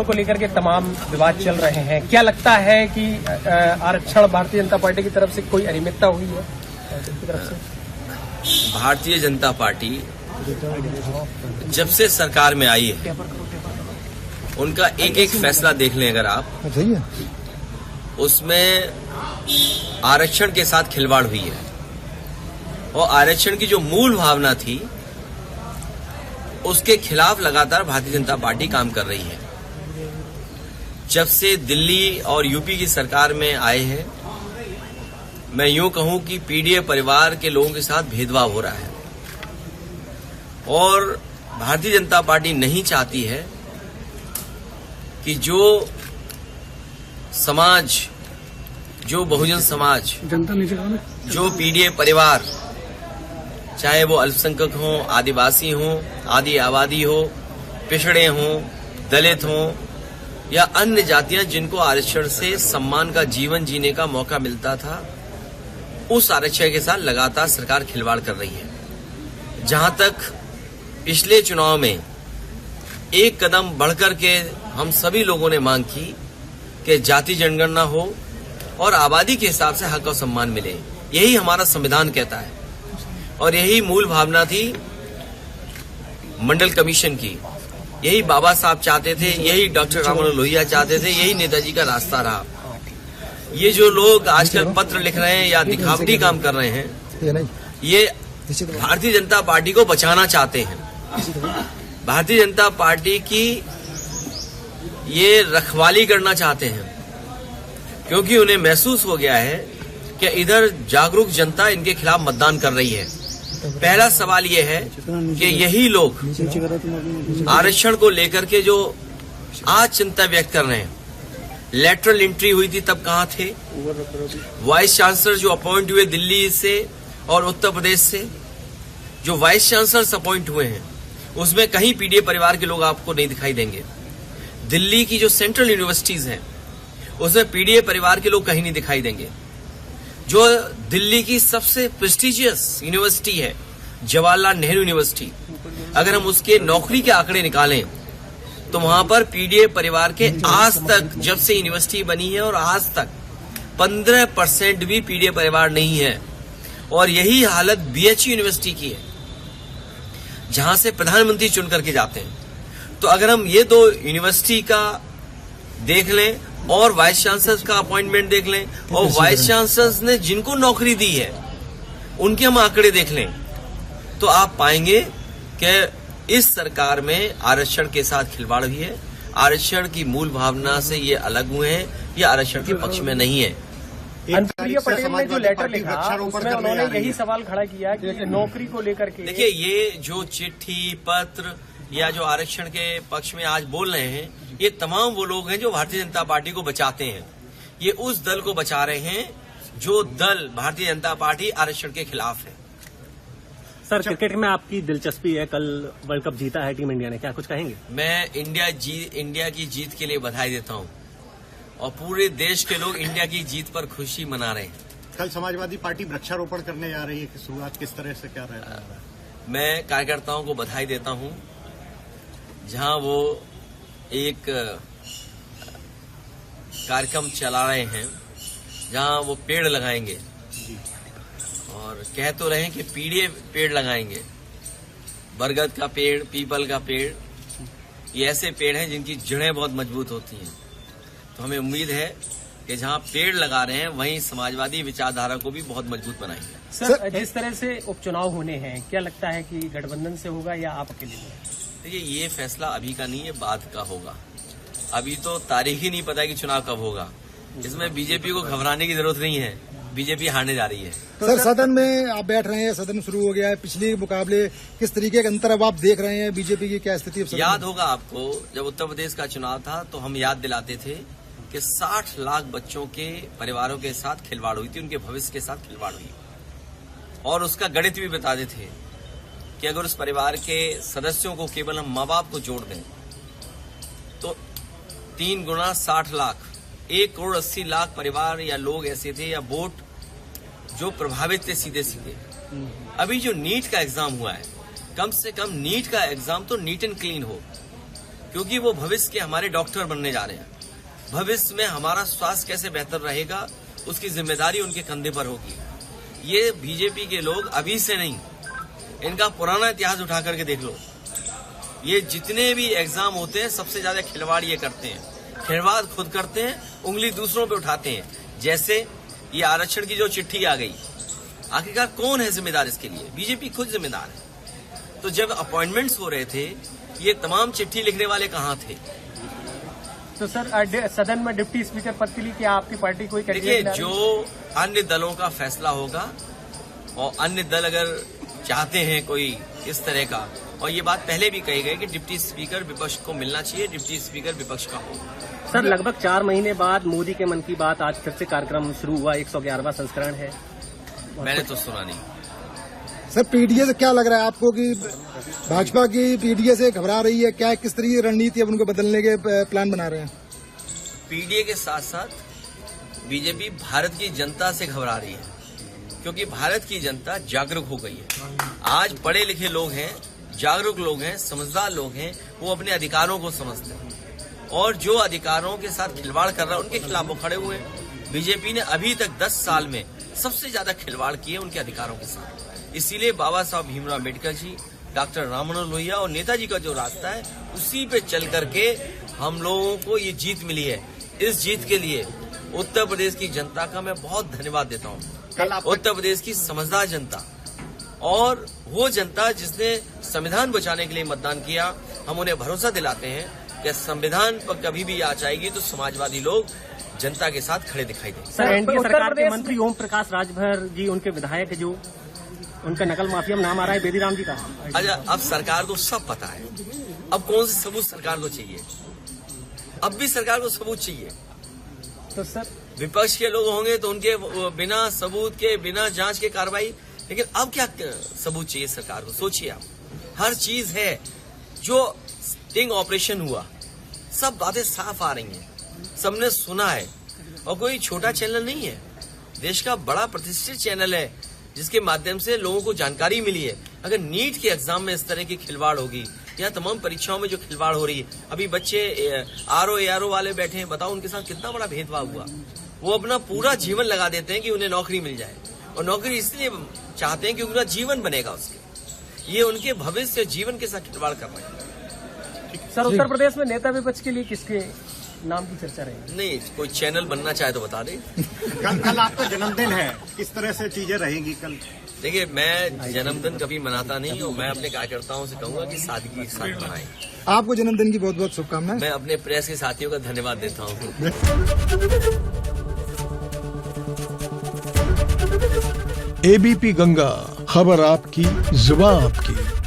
को लेकर के तमाम विवाद चल रहे हैं, क्या लगता है कि आरक्षण भारतीय जनता पार्टी की तरफ से कोई अनियमितता हुई है? की तरफ से भारतीय जनता पार्टी जब से सरकार में आई है उनका एक एक फैसला देख लें अगर आप, उसमें आरक्षण के साथ खिलवाड़ हुई है और आरक्षण की जो मूल भावना थी उसके खिलाफ लगातार भारतीय जनता पार्टी काम कर रही है। जब से दिल्ली और यूपी की सरकार में आए हैं, मैं यूं कहूं कि पीडीए परिवार के लोगों के साथ भेदभाव हो रहा है और भारतीय जनता पार्टी नहीं चाहती है कि जो समाज, जो बहुजन समाज, जो पीडीए परिवार, चाहे वो अल्पसंख्यक हों, आदिवासी हों, आदि आबादी हो, पिछड़े हों, दलित हों या अन्य जातियां जिनको आरक्षण से सम्मान का जीवन जीने का मौका मिलता था, उस आरक्षण के साथ लगातार सरकार खिलवाड़ कर रही है। जहां तक पिछले चुनाव में एक कदम बढ़कर के हम सभी लोगों ने मांग की कि जाति जनगणना हो और आबादी के हिसाब से हक और सम्मान मिले, यही हमारा संविधान कहता है और यही मूल भावना थी मंडल कमीशन की, यही बाबा साहब चाहते थे, यही डॉक्टर राम मनोहर लोहिया चाहते थे, यही नेताजी का रास्ता रहा। ये जो लोग आजकल पत्र लिख रहे हैं या दिखावटी काम कर रहे हैं, ये भारतीय जनता पार्टी को बचाना चाहते हैं। भारतीय जनता पार्टी की ये रखवाली करना चाहते हैं क्योंकि उन्हें महसूस हो गया है कि इधर जागरूक जनता इनके खिलाफ मतदान कर रही है। पहला सवाल ये है कि यही लोग आरक्षण को लेकर के जो आज चिंता व्यक्त कर रहे हैं, लेटरल एंट्री हुई थी तब कहां थे? वाइस चांसलर जो अपॉइंट हुए दिल्ली से और उत्तर प्रदेश से, जो वाइस चांसलर अपॉइंट हुए हैं उसमें कहीं पीडीए परिवार के लोग आपको नहीं दिखाई देंगे। दिल्ली की जो सेंट्रल यूनिवर्सिटीज हैं उसमें पीडीए परिवार के लोग कहीं नहीं दिखाई देंगे। जो दिल्ली की सबसे प्रेस्टिजियस यूनिवर्सिटी है जवाहरलाल नेहरू यूनिवर्सिटी, अगर हम उसके नौकरी के आंकड़े निकालें तो वहां पर पीडीए परिवार के आज तक, जब से यूनिवर्सिटी बनी है और आज तक 15% भी पीडीए परिवार नहीं है। और यही हालत बीएचयू यूनिवर्सिटी की है जहां से प्रधानमंत्री चुन करके जाते हैं। तो अगर हम ये दो यूनिवर्सिटी का देख लें और वाइस चांसलर का अपॉइंटमेंट देख लें और वाइस चांसलर ने जिनको नौकरी दी है उनके हम आंकड़े देख लें तो आप पाएंगे कि इस सरकार में आरक्षण के साथ खिलवाड़ हुई है। आरक्षण की मूल भावना से ये अलग हुए हैं, ये आरक्षण के पक्ष में नहीं है। अनुप्रिया पटेल ने जो लेटर लिखा उसमें उन्होंने यही सवाल खड़ा किया कि नौकरी को लेकर के, देखिए ये जो चिट्ठी पत्र या जो आरक्षण के पक्ष में आज बोल रहे हैं, ये तमाम वो लोग हैं जो भारतीय जनता पार्टी को बचाते हैं। ये उस दल को बचा रहे हैं जो दल भारतीय जनता पार्टी आरक्षण के खिलाफ है। सर, क्रिकेट में आपकी दिलचस्पी है, कल वर्ल्ड कप जीता है टीम इंडिया ने, क्या कुछ कहेंगे? मैं इंडिया की जीत के लिए बधाई देता हूं और पूरे देश के लोग इंडिया की जीत पर खुशी मना रहे हैं। कल समाजवादी पार्टी वृक्षारोपण करने जा रही है, शुरुआत किस तरह से क्या रहा है? मैं कार्यकर्ताओं को बधाई देता हूं जहां वो एक कार्यक्रम चला रहे हैं जहां वो पेड़ लगाएंगे और कह तो रहे हैं कि पीडीए पेड़ लगाएंगे। बरगद का पेड़, पीपल का पेड़, ये ऐसे पेड़ हैं जिनकी जड़ें बहुत मजबूत होती हैं। तो हमें उम्मीद है कि जहां पेड़ लगा रहे हैं वहीं समाजवादी विचारधारा को भी बहुत मजबूत बनाएंगे। सर, जिस तरह से उपचुनाव होने हैं, क्या लगता है कि गठबंधन से होगा या आप अकेले? देखिए ये फैसला अभी का नहीं है, बाद का होगा। अभी तो तारीख ही नहीं पता कि चुनाव कब होगा। इसमें बीजेपी को घबराने की जरूरत नहीं है, बीजेपी हारने जा रही है। सर, सदन में आप बैठ रहे हैं, सदन शुरू हो गया है, पिछले मुकाबले किस तरीके का अंतर अब आप देख रहे हैं? बीजेपी की क्या स्थिति? याद होगा आपको जब उत्तर प्रदेश का चुनाव था तो हम याद दिलाते थे कि 60 लाख बच्चों के परिवारों के साथ खिलवाड़ हुई थी, उनके भविष्य के साथ खिलवाड़ हुई और उसका गणित भी बताते थे कि अगर उस परिवार के सदस्यों को केवल हम माँ बाप को जोड़ दें तो 3 गुना 60 लाख, 1,80,00,000 परिवार या लोग ऐसे थे या वोट जो प्रभावित थे सीधे सीधे। अभी जो नीट का एग्जाम हुआ है, कम से कम नीट का एग्जाम तो नीट एंड क्लीन हो, क्योंकि वो भविष्य के हमारे डॉक्टर बनने जा रहे हैं। भविष्य में हमारा स्वास्थ्य कैसे बेहतर रहेगा उसकी जिम्मेदारी उनके कंधे पर होगी। ये बीजेपी के लोग अभी से नहीं, इनका पुराना इतिहास उठा करके देख लो। ये जितने भी एग्जाम होते हैं सबसे ज्यादा खिलवाड़ ये करते हैं, खिलवाड़ खुद करते हैं, उंगली दूसरों पे उठाते हैं। जैसे ये आरक्षण की जो चिट्ठी आ गई, आखिरकार कौन है जिम्मेदार इसके लिए? बीजेपी खुद जिम्मेदार है। तो जब अपॉइंटमेंट्स हो रहे थे, ये तमाम चिट्ठी लिखने वाले कहाँ थे? तो सर सदन में डिप्टी स्पीकर पद के लिए क्या आपकी पार्टी कोई देखिए, कैंडिडेट जो अन्य दलों का फैसला होगा और अन्य दल अगर चाहते हैं कोई इस तरह का, और ये बात पहले भी कही गई कि डिप्टी स्पीकर विपक्ष को मिलना चाहिए, डिप्टी स्पीकर विपक्ष का हो। सर लगभग 4 महीने बाद मोदी के मन की बात आज फिर से कार्यक्रम शुरू हुआ, 111वां संस्करण है। मैंने तो सुना नहीं। सर पीडीए से क्या लग रहा है आपको कि भाजपा की पीडीए से घबरा रही है क्या? किस तरीके की रणनीति अब उनको बदलने के प्लान बना रहे हैं? पीडीए के साथ साथ बीजेपी भारत की जनता से घबरा रही है, क्योंकि भारत की जनता जागरूक हो गई है। आज पढ़े लिखे लोग हैं, जागरूक लोग हैं, समझदार लोग हैं, वो अपने अधिकारों को समझते हैं और जो अधिकारों के साथ खिलवाड़ कर रहा है उनके खिलाफ वो खड़े हुए हैं। बीजेपी ने अभी तक 10 साल में सबसे ज्यादा खिलवाड़ किए उनके अधिकारों के साथ। इसीलिए बाबा साहब भीमराव अम्बेडकर जी, डॉक्टर राममनोहर लोहिया और नेताजी का जो रास्ता है उसी पे चल करके हम लोगों को ये जीत मिली है। इस जीत के लिए उत्तर प्रदेश की जनता का मैं बहुत धन्यवाद देता हूँ। उत्तर प्रदेश की समझदार जनता और वो जनता जिसने संविधान बचाने के लिए मतदान किया, हम उन्हें भरोसा दिलाते हैं कि संविधान पर कभी भी आ जाएगी तो समाजवादी लोग जनता के साथ खड़े दिखाई देंगे। सर एनडीए सरकार के मंत्री ओम प्रकाश राजभर जी, उनके विधायक जो उनका नकल माफिया में नाम आ रहा है बेदीराम जी का। अच्छा, अब सरकार को सब पता है, अब कौन से सबूत सरकार को चाहिए? अब भी सरकार को सबूत चाहिए। तो सर विपक्ष के लोग होंगे तो उनके बिना सबूत के, बिना जांच के कार्रवाई, लेकिन अब क्या सबूत चाहिए सरकार को? सोचिए आप, हर चीज है। जो स्टिंग ऑपरेशन हुआ, सब बातें साफ आ रही हैं, सबने सुना है और कोई छोटा चैनल नहीं है, देश का बड़ा प्रतिष्ठित चैनल है जिसके माध्यम से लोगों को जानकारी मिली है। अगर नीट के एग्जाम में इस तरह की खिलवाड़ होगी या तमाम परीक्षाओं में जो खिलवाड़ हो रही है, अभी बच्चे आरओ वाले बैठे हैं, बताओ उनके साथ कितना बड़ा भेदभाव हुआ। वो अपना पूरा जीवन लगा देते हैं कि उन्हें नौकरी मिल जाए, और नौकरी इसलिए चाहते हैं कि उनका जीवन बनेगा उसके। ये उनके भविष्य जीवन के साथ खिलवाड़ कर रहे हैं। सर उत्तर प्रदेश में नेता विपक्ष के लिए किसके नाम की चर्चा रहेगी? नहीं, कोई चैनल बनना चाहे तो बता दे। कल आपका जन्मदिन है, किस तरह से चीजें रहेंगी कल? देखिए, मैं जन्मदिन कभी मनाता नहीं और मैं अपने कार्यकर्ताओं से कहूंगा कि सादगी के साथ मनाएं। आपको जन्मदिन की बहुत बहुत शुभकामनाएं। मैं अपने प्रेस के साथियों का धन्यवाद देता हूँ। एबीपी गंगा, खबर आपकी, जुबान आपकी।